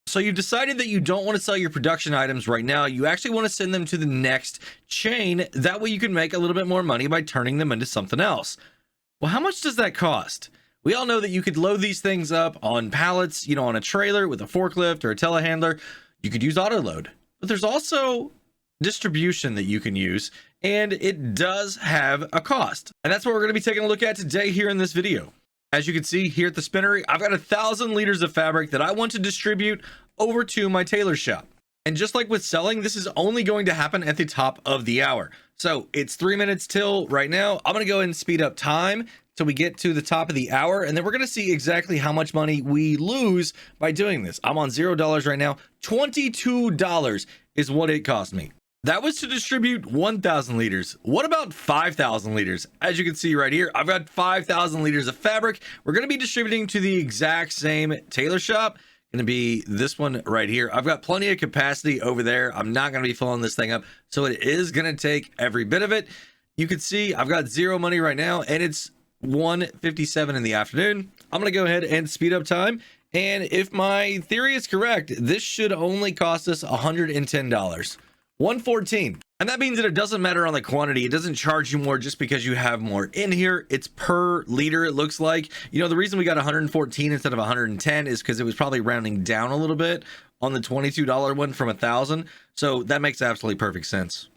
So you've decided that you don't want to sell your production items right now. You actually want to send them to the next chain. That way you can make a little bit more money by turning them into something else. Well, how much does that cost? We all know that you could load these things up on pallets, on a trailer with a forklift or a telehandler. You could use auto load, but there's also distribution that you can use, and it does have a cost. And that's what we're going to be taking a look at today here in this video. As you can see here at the spinnery, I've got 1,000 liters of fabric that I want to distribute over to my tailor shop. And just like with selling, this is only going to happen at the top of the hour. So it's 3 minutes till right now. I'm going to go ahead and speed up time till we get to the top of the hour. And then we're going to see exactly how much money we lose by doing this. I'm on $0 right now. $22 is what it cost me. That was to distribute 1,000 liters. What about 5,000 liters? As you can see right here, I've got 5,000 liters of fabric. We're going to be distributing to the exact same tailor shop. Going to be this one right here. I've got plenty of capacity over there. I'm not going to be filling this thing up, so it is going to take every bit of it. You can see I've got zero money right now, and it's 1:57 in the afternoon. I'm going to go ahead and speed up time. And if my theory is correct, this should only cost us $110. 114. And that means that it doesn't matter on the quantity. It doesn't charge you more just because you have more in here. It's per liter, it looks like. The reason we got 114 instead of 110 is because it was probably rounding down a little bit on the $22 one from 1,000. So that makes absolutely perfect sense.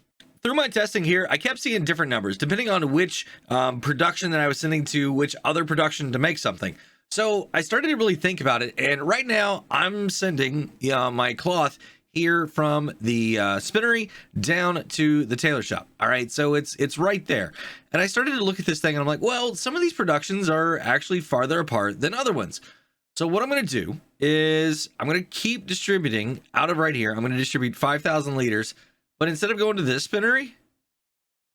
Through my testing here, I kept seeing different numbers depending on which production that I was sending to which other production to make something. So I started to really think about it. And right now I'm sending my cloth here from the spinnery down to the tailor shop. All right, so it's right there. And I started to look at this thing and I'm like, well, some of these productions are actually farther apart than other ones. So what I'm going to do is I'm going to keep distributing out of right here. I'm going to distribute 5,000 liters, but instead of going to this spinnery,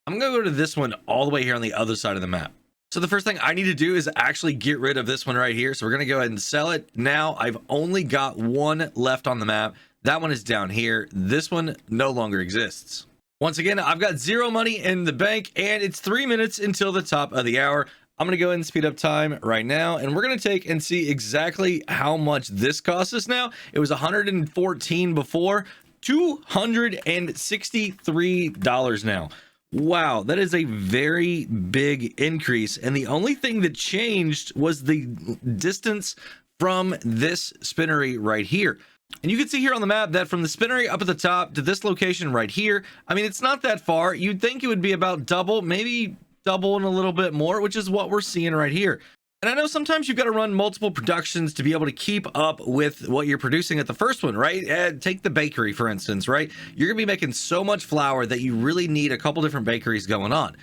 I'm going to go to this one all the way here on the other side of the map. So the first thing I need to do is actually get rid of this one right here. So we're going to go ahead and sell it. Now I've only got one left on the map. That one is down here. This one no longer exists. Once again, I've got zero money in the bank, and it's 3 minutes until the top of the hour. I'm going to go ahead and speed up time right now, and we're going to take and see exactly how much this costs us now. It was 114 before, $263 now. Wow, that is a very big increase. And the only thing that changed was the distance from this spinnery right here. And you can see here on the map that from the spinnery up at the top to this location right here, I mean, it's not that far. You'd think it would be about double, maybe double and a little bit more, which is what we're seeing right here. And I know sometimes you've got to run multiple productions to be able to keep up with what you're producing at the first one, right? Take the bakery, for instance, right? You're going to be making so much flour that you really need a couple different bakeries going on.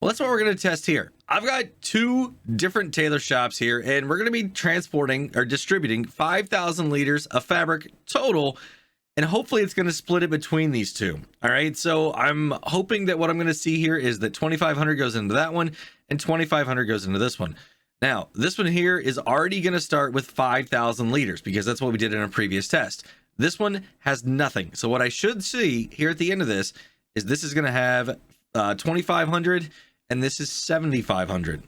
Well, that's what we're going to test here. I've got 2 different tailor shops here, and we're going to be transporting or distributing 5,000 liters of fabric total, and hopefully it's going to split it between these 2. All right, so I'm hoping that what I'm going to see here is that 2,500 goes into that one and 2,500 goes into this one. Now, this one here is already going to start with 5,000 liters because that's what we did in a previous test. This one has nothing. So what I should see here at the end of this is going to have 2,500. And this is 7,500.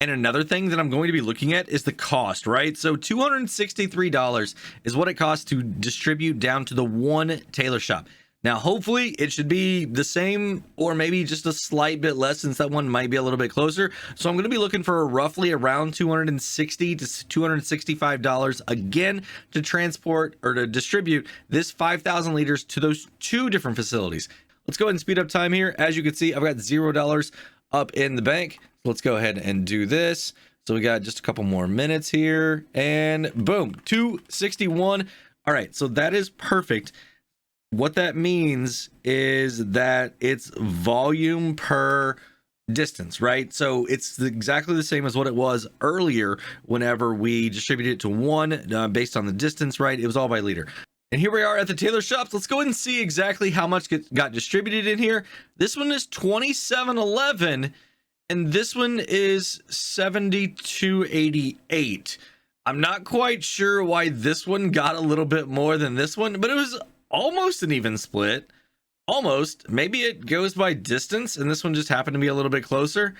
And another thing that I'm going to be looking at is the cost, right? So $263 is what it costs to distribute down to the one tailor shop. Now, hopefully it should be the same or maybe just a slight bit less since that one might be a little bit closer. So I'm going to be looking for roughly around $260 to $265 again to transport or to distribute this 5,000 liters to those 2 different facilities. Let's go ahead and speed up time here. As you can see, I've got $0 up in the bank. Let's go ahead and do this. So we got just a couple more minutes here and boom, 261. All right, so that is perfect. What that means is that it's volume per distance, right? So it's exactly the same as what it was earlier whenever we distributed it to one based on the distance, right? It was all by liter. And here we are at the tailor shops. Let's go ahead and see exactly how much got distributed in here. This one is 2711 and this one is 7288. I'm not quite sure why this one got a little bit more than this one, but it was almost an even split. Almost. Maybe it goes by distance and this one just happened to be a little bit closer.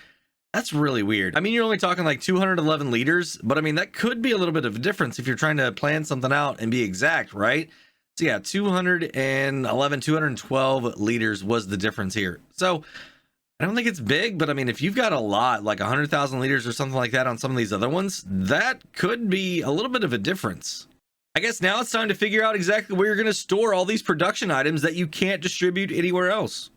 That's really weird. I mean, you're only talking like 211 liters, but I mean, that could be a little bit of a difference if you're trying to plan something out and be exact, right? So yeah, 211, 212 liters was the difference here. So I don't think it's big, but I mean, if you've got a lot, like 100,000 liters or something like that on some of these other ones, that could be a little bit of a difference. I guess now it's time to figure out exactly where you're going to store all these production items that you can't distribute anywhere else.